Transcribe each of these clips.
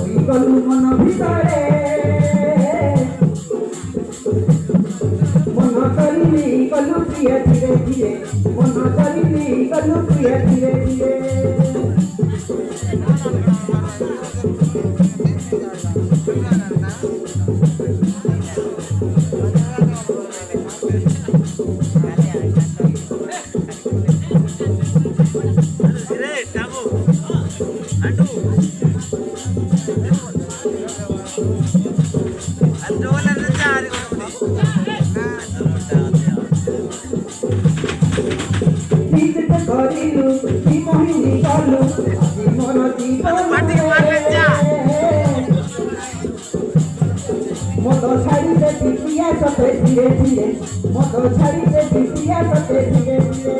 গলু মন ভিতরে মন করিলি গলু প্রিয় ধীরে ধীরে মন করিলি গলু প্রিয় ধীরে ধীরে করিলু কি মোহিনী কলু আজি মন জীবন মত ছাড়িতে পিপিয়া সতে ধীরে ধীরে মত ছাড়িতে পিপিয়া সতে ধীরে ধীরে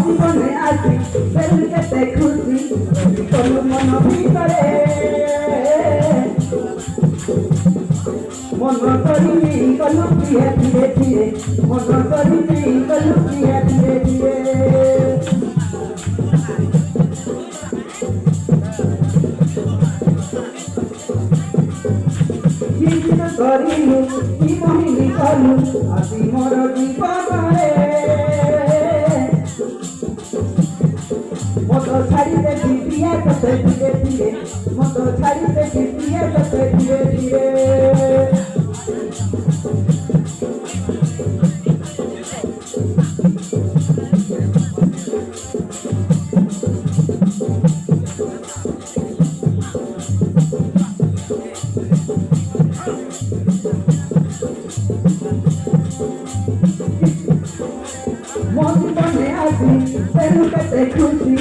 জীবনে আছি বেলুকে খুশি কলু মন ভিতরে মন করিলি কলু প্রিয় ধীরে ধীরে মন করিলি কলু প্রিয় ধীরে ধীরে করিলু কি মোহিনী কলু আজি মোর জীবନରେ মত ছাড়িতে পিপিয়া সতে ধীরে ধীরে মত ছাড়িতে পিপিয়া সতে ধীরে ধীরে জীবনে আছি বেলুকে খুশি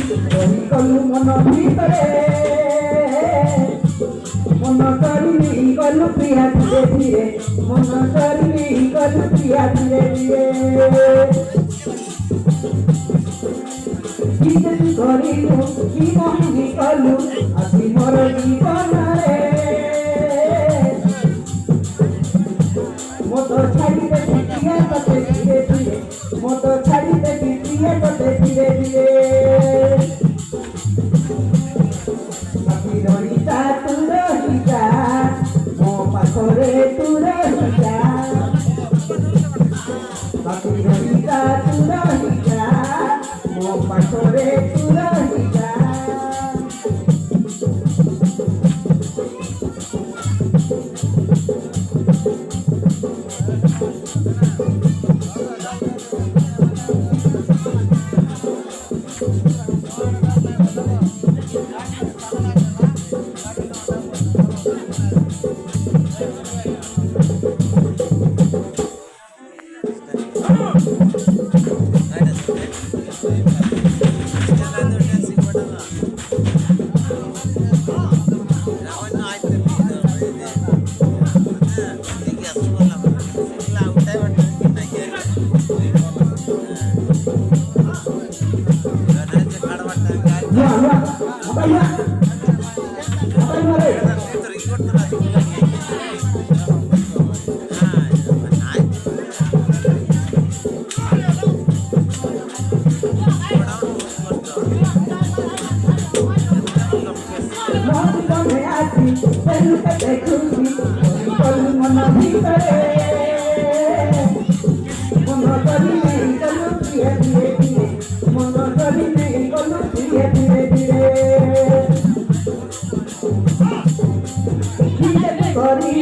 কলু মন ভিতরে মন করিলি কলু প্রিয়া ধীরে ধীরে মন করিলি কলু প্রিয়া ধীরে ধীরে করিলু কি মোহিনী কলু আজি মোর জীবନରେ মত ছাড়িতে পিপিয়া সতে ধীরে ধীরে মত ছাড়িতে পিপিয়া সতে ধীরে ধীরে রহিতা তু রহিতা মো পাখরে তু রহিতা রহিতা তু রহিতা মো পাখরে তু রহিতা জীবনে আছি তেলুকে খুশি কলু মন ভিতরে মন করি নেই কলু ধীরে ধীরে ধীরে মন করি নেই কলু ধীরে ধীরে ধীরে ধীরে করি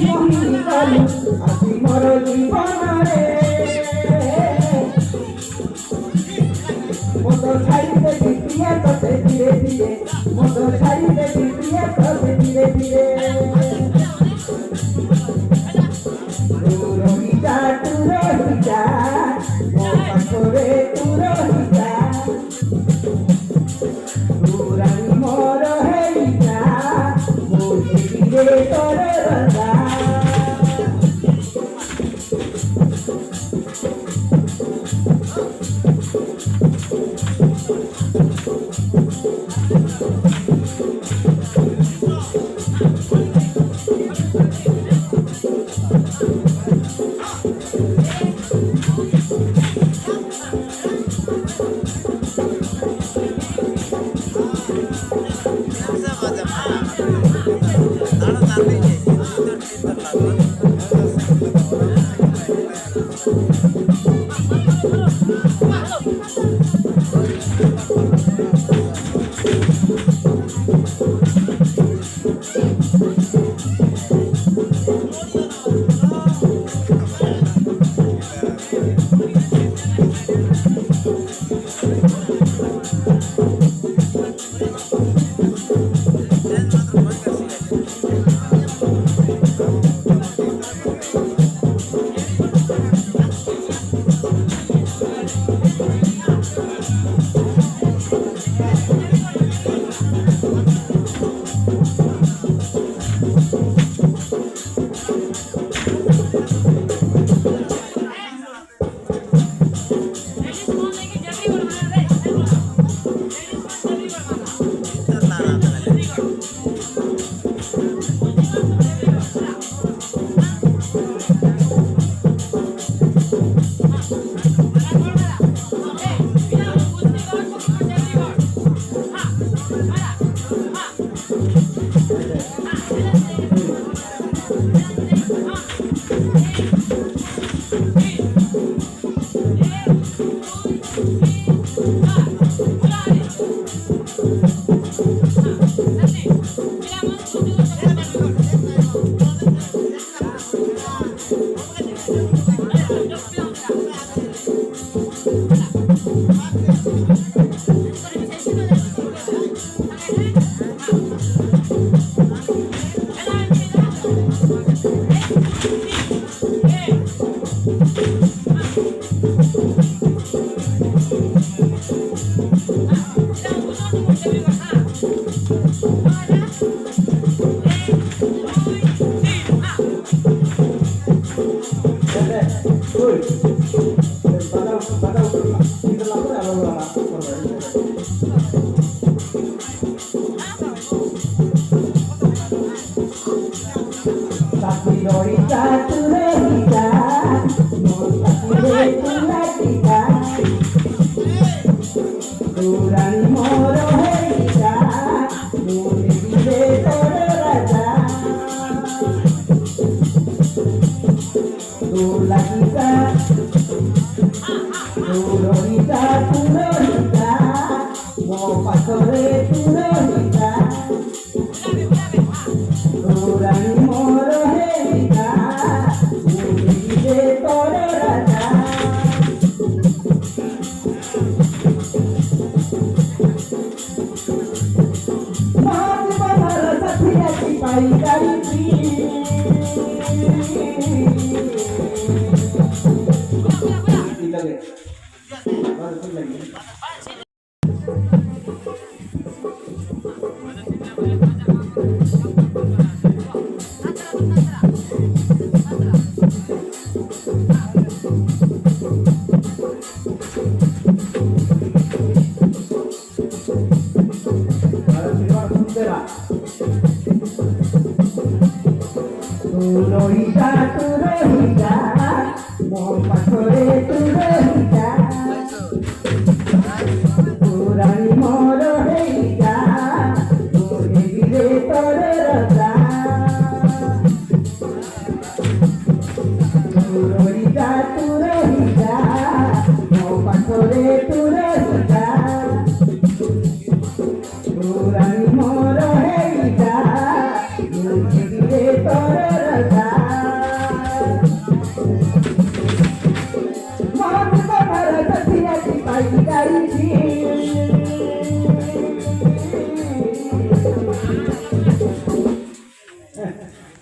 মোহিনী কলু আছি মোর জীবନରେ মতো ছাড়িতে বিক্রিয়া করতে ধীরে ধীরে মতো ছাড়িতে বিক্রিয়া করতে ধীরে ধীরে রহিতা তু রহিতা মো পাখরে তু রহিতা রানী মোর হেইতা মো ধীরে তোর রাজা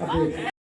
अब देख